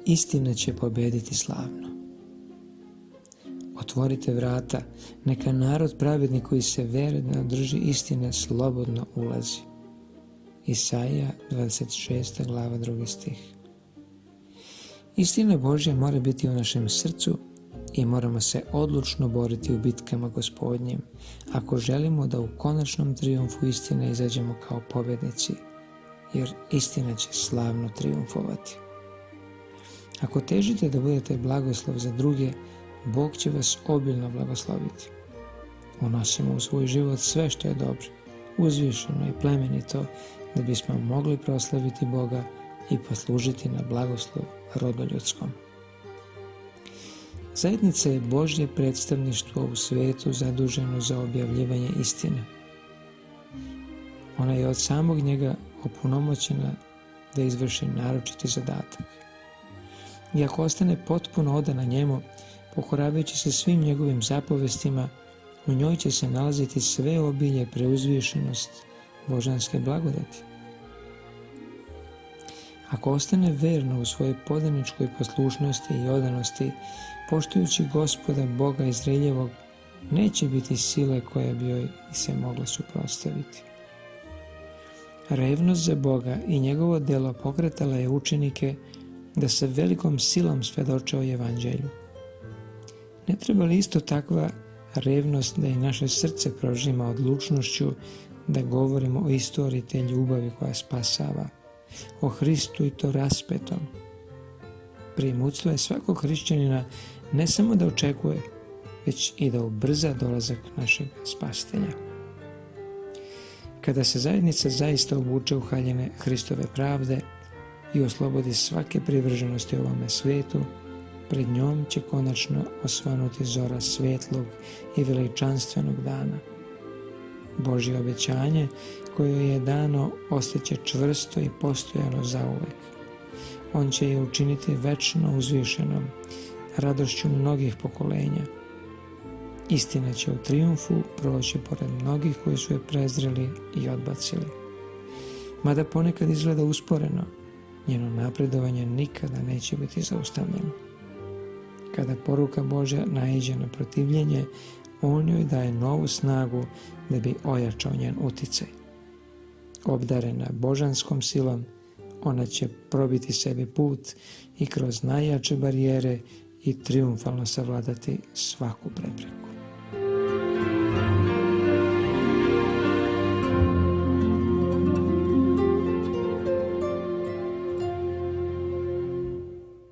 istina će pobediti slavno. Otvorite vrata, neka narod pravedni koji se verno drži istine slobodno ulazi. Isaija 26. glava 2. stih. Istina Božja mora biti u našem srcu i moramo se odlučno boriti u bitkama Gospodnjim, ako želimo da u konačnom trijumfu istine izađemo kao pobjednici, jer istina će slavno trijumfovati. Ako težite da budete blagoslov za druge, Bog će vas obilno blagosloviti. Unosimo u svoj život sve što je dobro, uzvišeno i plemenito, da bismo mogli proslaviti Boga i poslužiti na blagoslov rodoljudskom. Zajednica je Božje predstavništvo u svijetu zaduženo za objavljivanje istine. Ona je od samog njega opunomoćena da izvrši naročiti zadatak. I ako ostane potpuno odana njemu, pokoravajući se svim njegovim zapovestima, u njoj će se nalaziti sve obilje preuzvišenost božanske blagodati. Ako ostane verno u svojoj podaničkoj poslušnosti i odanosti, poštujući Gospoda Boga Izraeljevog, neće biti sile koja bi joj se mogla suprotstaviti. Revnost za Boga i njegovo delo pokretala je učenike da sa velikom silom svedoče o evanđelju. Ne treba li isto takva revnost da i naše srce prožima odlučnošću da govorimo o istoriji te ljubavi koja spasava, o Hristu i to raspetom? Primućstvo je svakog hrišćanina ne samo da očekuje, već i da ubrza dolazak našeg Spasitelja. Kada se zajednica zaista obuče u haljine Hristove pravde i oslobodi svake privrženosti ovome svijetu, pred njom će konačno osvanuti zora svetlog i veličanstvenog dana. Božje obećanje koje je dano ostaće čvrsto i postojano zauvek. On će je učiniti večno uzvišenom, radošću mnogih pokolenja. Istina će u trijumfu proći pored mnogih koji su je prezreli i odbacili. Mada ponekad izgleda usporeno, njeno napredovanje nikada neće biti zaustavljeno. Kada poruka Božja naiđe na protivljenje, on joj daje novu snagu da bi ojačao njen uticaj. Obdarena božanskom silom, ona će probiti sebi put i kroz najjače barijere i trijumfalno savladati svaku prepreku.